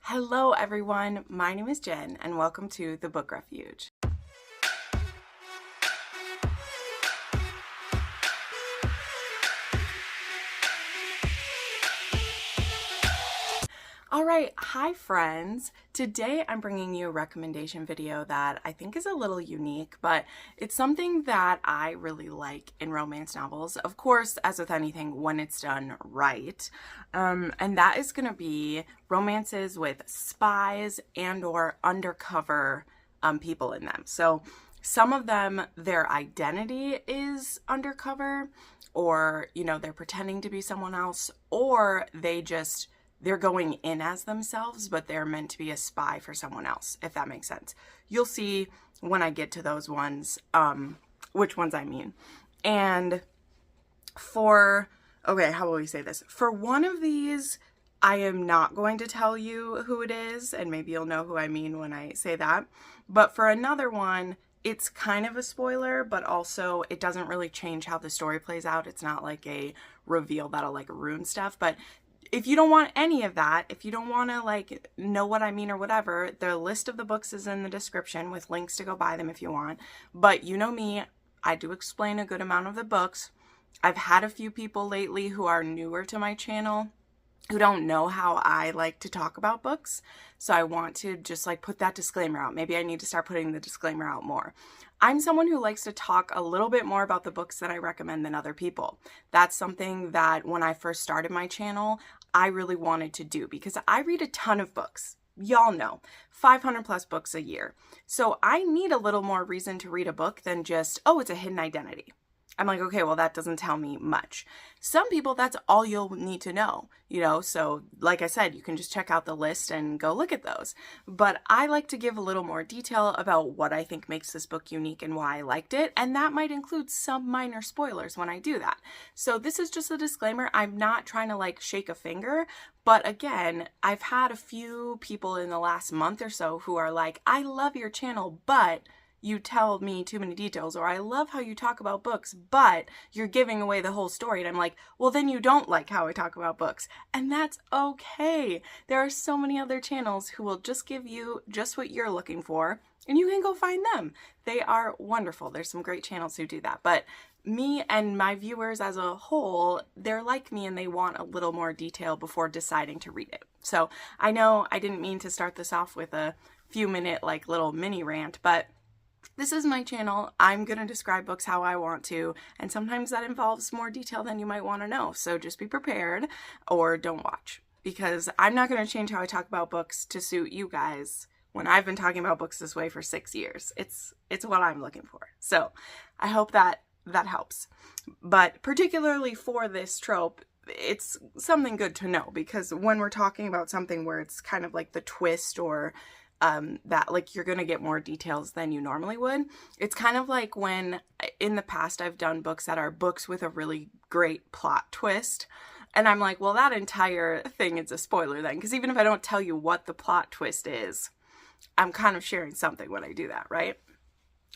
Hello everyone, my name is Jen and welcome to the Book Refuge. Alright, hi friends! Today I'm bringing you a recommendation video that I think is a little unique, but it's something that I really like in romance novels. Of course, as with anything, when it's done right. And that is going to be romances with spies and or undercover people in them. So some of them, their identity is undercover, or, they're pretending to be someone else, or they're going in as themselves, but they're meant to be a spy for someone else, if that makes sense. You'll see when I get to those ones, which ones I mean. And how will we say this? For one of these, I am not going to tell you who it is, and maybe you'll know who I mean when I say that. But for another one, it's kind of a spoiler, but also it doesn't really change how the story plays out. It's not like a reveal that'll ruin stuff, but if you don't want any of that, if you don't want to know what I mean or whatever, the list of the books is in the description with links to go buy them if you want. But you know me, I do explain a good amount of the books. I've had a few people lately who are newer to my channel who don't know how I like to talk about books. So I want to just put that disclaimer out. Maybe I need to start putting the disclaimer out more. I'm someone who likes to talk a little bit more about the books that I recommend than other people. That's something that when I first started my channel, I really wanted to do because I read a ton of books. Y'all know, 500 plus books a year. So I need a little more reason to read a book than just, oh, it's a hidden identity. I'm like, okay, well, that doesn't tell me much. Some people, that's all you'll need to know, so like I said, you can just check out the list and go look at those. But I like to give a little more detail about what I think makes this book unique and why I liked it. And that might include some minor spoilers when I do that. So this is just a disclaimer. I'm not trying to shake a finger. But again, I've had a few people in the last month or so who are like, I love your channel, but you tell me too many details, or I love how you talk about books, but you're giving away the whole story. And I'm like, well, then you don't like how I talk about books. And that's okay. There are so many other channels who will just give you just what you're looking for, and you can go find them. They are wonderful. There's some great channels who do that. But me and my viewers as a whole, they're like me and they want a little more detail before deciding to read it. So I know I didn't mean to start this off with a few minute little mini rant, but this is my channel. I'm going to describe books how I want to, and sometimes that involves more detail than you might want to know. So just be prepared or don't watch, because I'm not going to change how I talk about books to suit you guys when I've been talking about books this way for 6 years. It's what I'm looking for. So I hope that helps. But particularly for this trope, it's something good to know, because when we're talking about something where it's kind of like the twist or that you're going to get more details than you normally would. It's kind of like when in the past I've done books that are books with a really great plot twist. And I'm like, well, that entire thing is a spoiler then, because even if I don't tell you what the plot twist is, I'm kind of sharing something when I do that, right?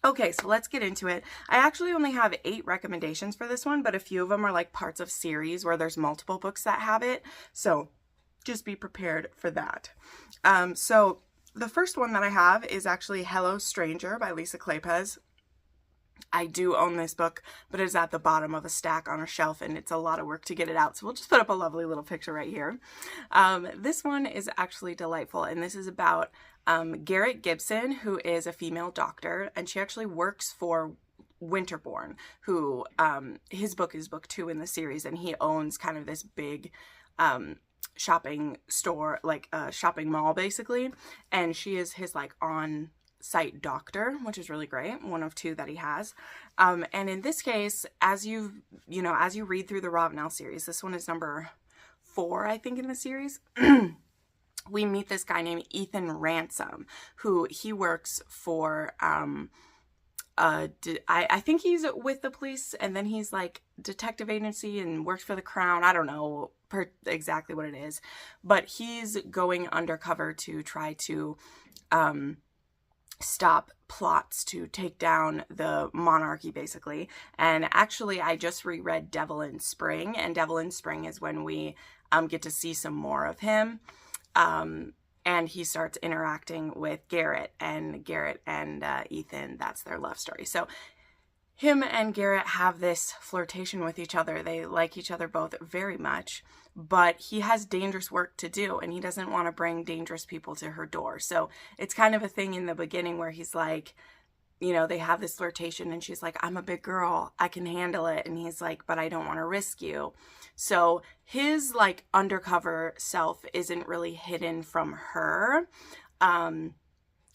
Okay, so let's get into it. I actually only have 8 recommendations for this one, but a few of them are parts of series where there's multiple books that have it. So just be prepared for that. So the first one that I have is actually Hello Stranger by Lisa Kleypas. I do own this book, but it's at the bottom of a stack on a shelf, and it's a lot of work to get it out. So we'll just put up a lovely little picture right here. This one is actually delightful, and this is about Garrett Gibson, who is a female doctor, and she actually works for Winterborn, who his book is book 2 in the series, and he owns kind of this big shopping store, a shopping mall basically, and she is his on-site doctor, which is really great, one of 2 that he has. And in this case, as you read through the Ravenel series, this one is number 4, I think, in the series. We meet this guy named Ethan Ransom, who he works for I think he's with the police, and then he's detective agency and works for the Crown. I don't know exactly what it is, but he's going undercover to try to stop plots to take down the monarchy, basically. And actually, I just reread Devil in Spring, and Devil in Spring is when we get to see some more of him. and he starts interacting with Garrett and Ethan, that's their love story. So him and Garrett have this flirtation with each other. They like each other both very much, but he has dangerous work to do and he doesn't want to bring dangerous people to her door. So it's kind of a thing in the beginning where he's like, you know, they have this flirtation and she's like, I'm a big girl, I can handle it. And he's like, but I don't want to risk you. So his like undercover self isn't really hidden from her.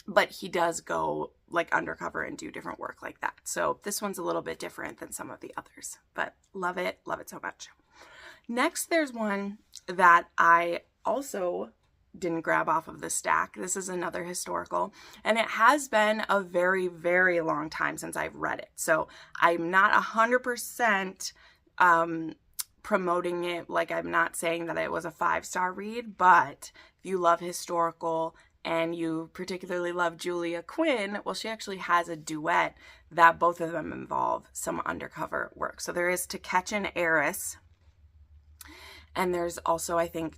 But he does go like undercover and do different work like that. So this one's a little bit different than some of the others, but love it so much. Next, there's one that I also didn't grab off of the stack. This is another historical, and it has been a very, very long time since I've read it. So I'm not 100% promoting it. Like, I'm not saying that it was a 5-star read, but if you love historical and you particularly love Julia Quinn, well, she actually has a duet that both of them involve some undercover work. So there is To Catch an Heiress, and there's also, I think,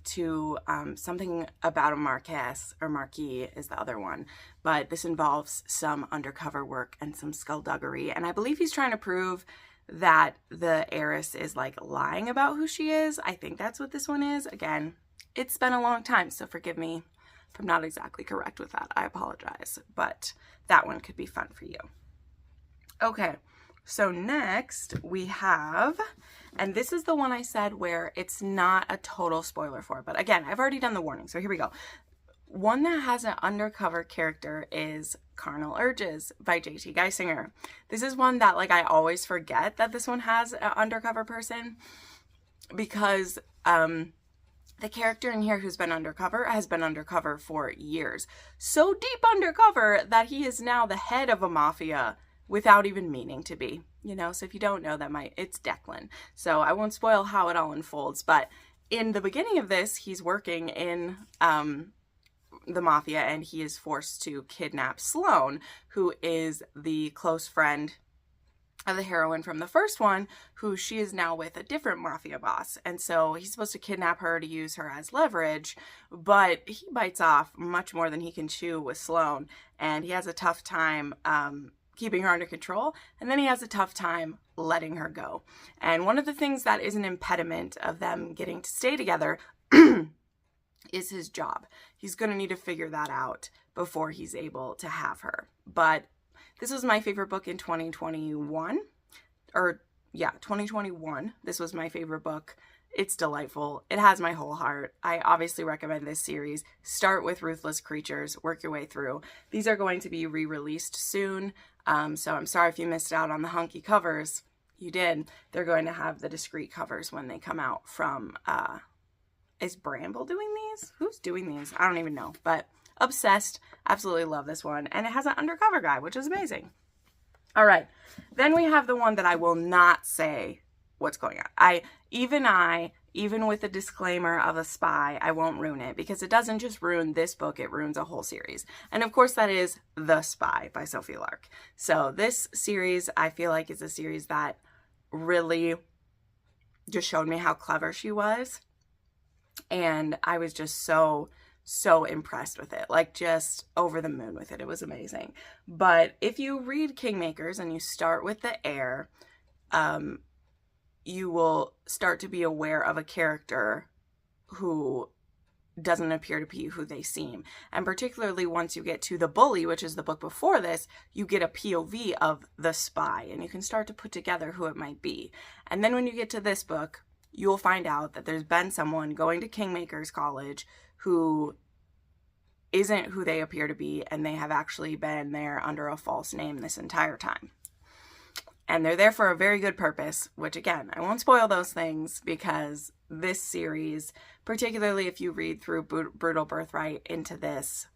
something about a Marquess, or Marquis is the other one. But this involves some undercover work and some skullduggery. And I believe he's trying to prove that the heiress is like lying about who she is. I think that's what this one is. Again, it's been a long time, so forgive me if I'm not exactly correct with that. I apologize. But that one could be fun for you. Okay, so next we have, and this is the one I said where it's not a total spoiler for, but again, I've already done the warning, so here we go. One that has an undercover character is Carnal Urges by J.T. Geisinger. This is one that, like, I always forget that this one has an undercover person, because the character in here who's been undercover has been undercover for years. So deep undercover that he is now the head of a mafia without even meaning to be, you know? So if you don't know, it's Declan. So I won't spoil how it all unfolds, but in the beginning of this, he's working in the mafia, and he is forced to kidnap Sloane, who is the close friend of the heroine from the first one, who she is now with a different mafia boss. And so he's supposed to kidnap her to use her as leverage, but he bites off much more than he can chew with Sloane, and he has a tough time keeping her under control, and then he has a tough time letting her go. And one of the things that is an impediment of them getting to stay together is his job. He's going to need to figure that out before he's able to have her. But this was my favorite book in 2021. 2021. This was my favorite book. It's delightful. It has my whole heart. I obviously recommend this series. Start with Ruthless Creatures. Work your way through. These are going to be re-released soon. So I'm sorry if you missed out on the hunky covers. You did. They're going to have the discreet covers when they come out from... Is Bramble doing these? Who's doing these? I don't even know. But obsessed. Absolutely love this one. And it has an undercover guy, which is amazing. All right. Then we have the one that I will not say what's going on. Even with the disclaimer of a spy, I won't ruin it, because it doesn't just ruin this book, it ruins a whole series. And of course that is The Spy by Sophie Lark. So this series, I feel like, is a series that really just showed me how clever she was. And I was just so impressed with it, like just over the moon with it. It was amazing. But if you read Kingmakers and you start with the heir, you will start to be aware of a character who doesn't appear to be who they seem. And particularly once you get to The Bully, which is the book before this, you get a POV of the spy, and you can start to put together who it might be. And then when you get to this book, you'll find out that there's been someone going to Kingmakers College who isn't who they appear to be, and they have actually been there under a false name this entire time. And they're there for a very good purpose, which, again, I won't spoil those things, because this series, particularly if you read through Brutal Birthright into this,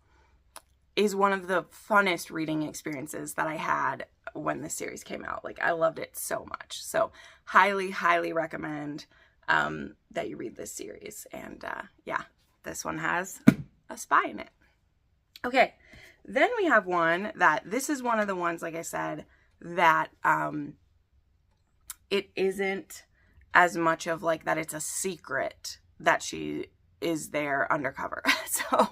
is one of the funnest reading experiences that I had when this series came out. Like, I loved it so much. So highly, highly recommend that you read this series. And yeah, this one has a spy in it. Okay, then we have one that, this is one of the ones, like I said, that it isn't as much of like that it's a secret that she is there undercover. So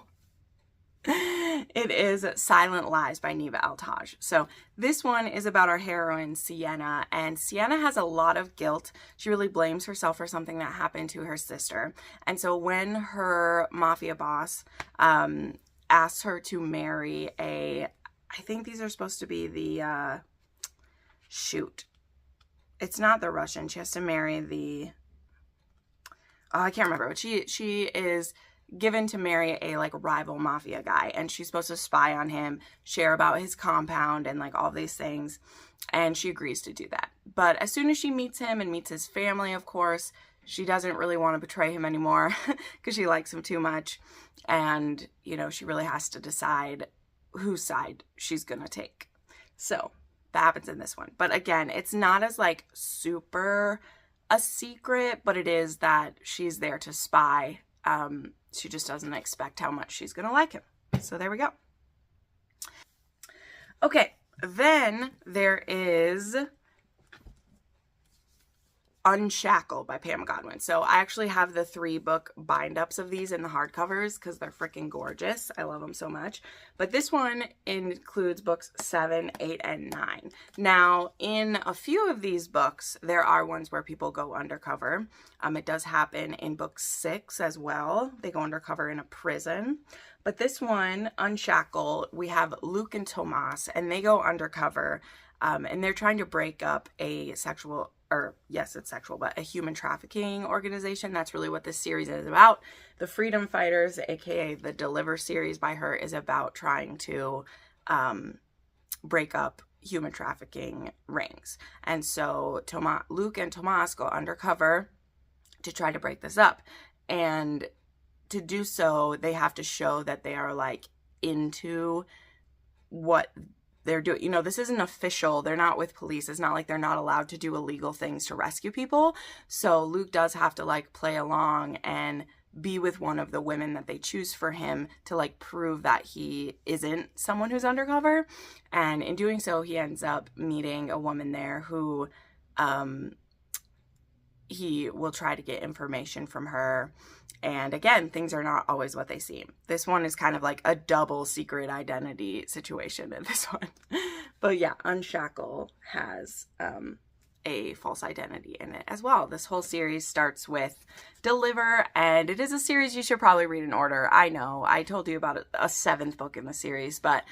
It is Silent Lies by Neva Altaj. So this one is about our heroine, Sienna, and Sienna has a lot of guilt. She really blames herself for something that happened to her sister. And so when her mafia boss asks her to marry I think these are supposed to be the, it's not the Russian. She has to marry the, I can't remember, but she is given to marry a like rival mafia guy, and she's supposed to spy on him, share about his compound and like all these things, and she agrees to do that. But as soon as she meets him and meets his family, of course, she doesn't really want to betray him anymore because she likes him too much, and you know, she really has to decide whose side she's gonna take. So that happens in this one. But again, it's not as like super a secret, but it is that she's there to spy. She just doesn't expect how much she's gonna like him. So there we go. Okay, then there is Unshackle by Pam Godwin. So I actually have the 3-book bind-ups of these in the hardcovers because they're freaking gorgeous. I love them so much. But this one includes books 7, 8, and 9. Now, in a few of these books, there are ones where people go undercover. It does happen in book 6 as well. They go undercover in a prison. But this one, Unshackle, we have Luke and Tomas, and they go undercover, and they're trying to break up a sexual, or yes, it's sexual, but a human trafficking organization. That's really what this series is about. The Freedom Fighters, aka the Deliver series by her, is about trying to break up human trafficking rings. And so Luke and Tomas go undercover to try to break this up. And to do so, they have to show that they are like into what they're doing. You know, this isn't official. They're not with police. It's not like they're not allowed to do illegal things to rescue people. So Luke does have to like play along and be with one of the women that they choose for him to like prove that he isn't someone who's undercover. And in doing so, he ends up meeting a woman there who he will try to get information from her. And again, things are not always what they seem. This one is kind of like a double secret identity situation in this one. But yeah, Unshackle has a false identity in it as well. This whole series starts with Deliver, and it is a series you should probably read in order. I know, I told you about a 7th book in the series, but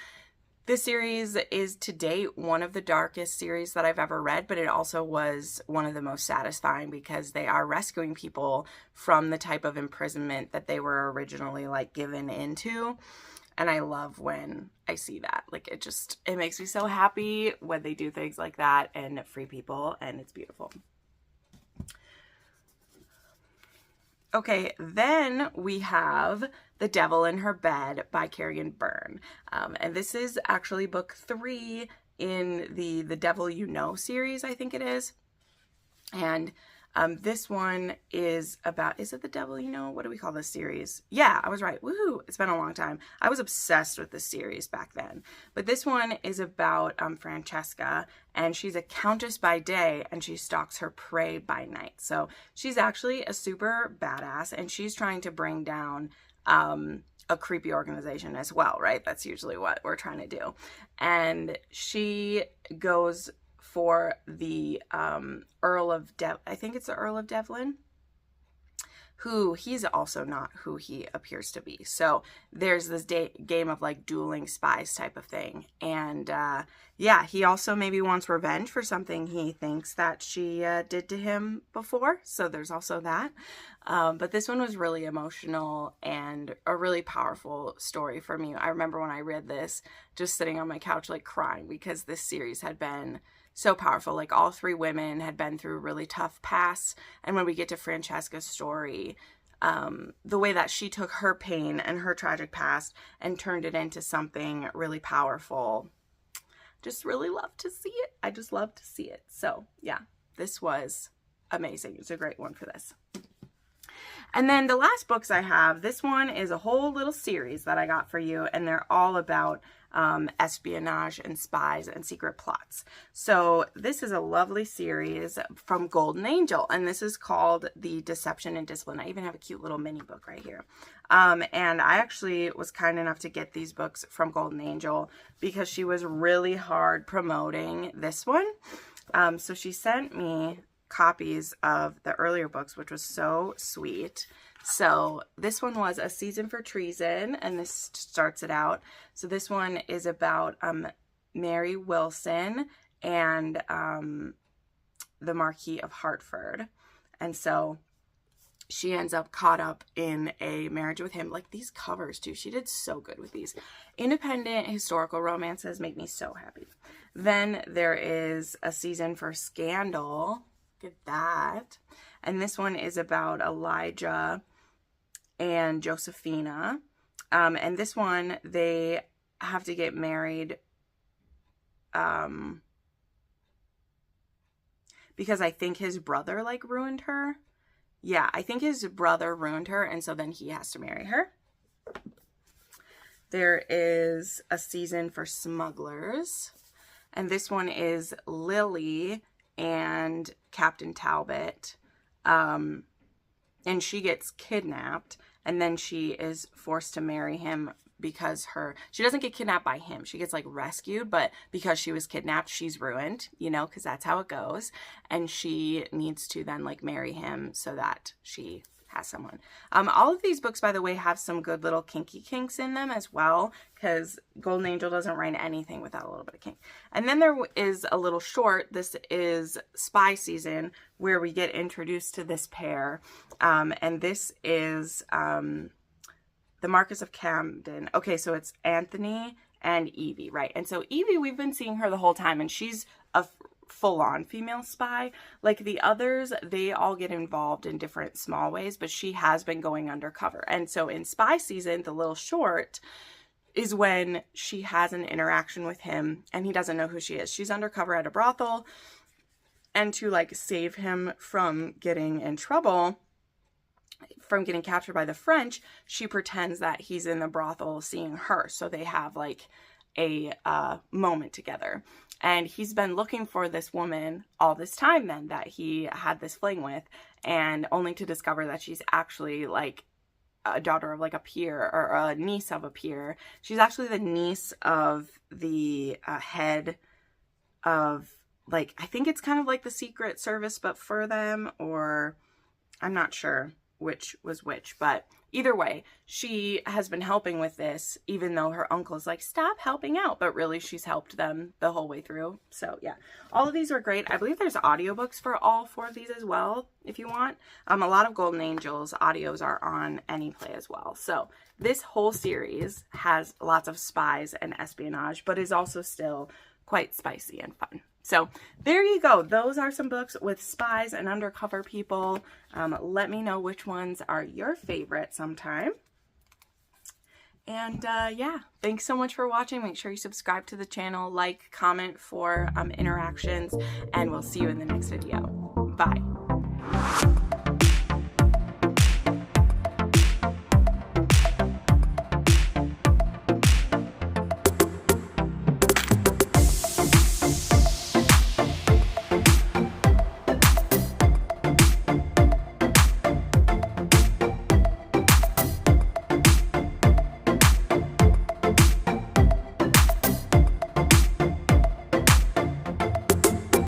this series is to date one of the darkest series that I've ever read, but it also was one of the most satisfying because they are rescuing people from the type of imprisonment that they were originally like given into. And I love when I see that. Like it makes me so happy when they do things like that and free people, and it's beautiful. Okay, then we have The Devil in Her Bed by Carrion Byrne. And this is actually book 3 in the Devil You Know series, I think it is. And this one is about, is it The Devil You Know? What do we call this series? Yeah, I was right. Woohoo! It's been a long time. I was obsessed with this series back then. But this one is about Francesca, and she's a countess by day, and she stalks her prey by night. So she's actually a super badass, and she's trying to bring down a creepy organization as well, right? That's usually what we're trying to do. And she goes for the Earl of I think it's the Earl of Devlin, who he's also not who he appears to be. So there's this game of like dueling spies type of thing. And yeah, he also maybe wants revenge for something he thinks that she did to him before. So there's also that. But this one was really emotional and a really powerful story for me. I remember when I read this, just sitting on my couch like crying because this series had been so powerful. Like all 3 women had been through really tough pasts. And when we get to Francesca's story, the way that she took her pain and her tragic past and turned it into something really powerful, just really love to see it. I just love to see it. So yeah, this was amazing. It's a great one for this. And then the last books I have, this one is a whole little series that I got for you, and they're all about espionage and spies and secret plots. So this is a lovely series from Golden Angel, and this is called The Deception and Discipline. I even have a cute little mini book right here. And I actually was kind enough to get these books from Golden Angel because she was really hard promoting this one. So she sent me copies of the earlier books, which was so sweet. So this one was A Season for Treason, and this starts it out. So this one is about Mary Wilson and the Marquis of Hertford. And so she ends up caught up in a marriage with him. Like, these covers too, she did so good with these. Independent historical romances make me so happy. Then there is A Season for Scandal. Look at that. And this one is about Elijah and Josephina. And this one, they have to get married because I think his brother like ruined her. Yeah, I think his brother ruined her, and so then he has to marry her. There is A Season for Smugglers, and this one is Lily and Captain Talbot, and she gets kidnapped, and then she is forced to marry him because she doesn't get kidnapped by him. She gets like rescued, but because she was kidnapped, she's ruined, you know, because that's how it goes. And she needs to then like marry him so that she has someone. All of these books, by the way, have some good little kinky kinks in them as well, because Golden Angel doesn't write anything without a little bit of kink. And then there is a little short. This is Spy Season, where we get introduced to this pair. And this is the Marquis of Camden. Okay, so it's Anthony and Evie, right? And so Evie, we've been seeing her the whole time, and she's a full-on female spy. Like the others, they all get involved in different small ways, but she has been going undercover. And so in Spy Season, the little short is when she has an interaction with him and he doesn't know who she is. She's undercover at a brothel, and to like save him from getting in trouble, from getting captured by the French, she pretends that he's in the brothel seeing her. So they have like a moment together. And he's been looking for this woman all this time then that he had this fling with, and only to discover that she's actually like a daughter of like a peer, or a niece of a peer. She's actually the niece of the head of, like, I think it's kind of like the Secret Service, but for them, or I'm not sure which was which, but either way, she has been helping with this, even though her uncle's like, stop helping out, but really she's helped them the whole way through. So yeah, all of these are great. I believe there's audiobooks for all 4 of these as well, if you want. A lot of Golden Angels audios are on AnyPlay as well. So this whole series has lots of spies and espionage, but is also still quite spicy and fun. So there you go. Those are some books with spies and undercover people. Let me know which ones are your favorite sometime. And yeah, thanks so much for watching. Make sure you subscribe to the channel, like, comment for interactions, and we'll see you in the next video. Bye.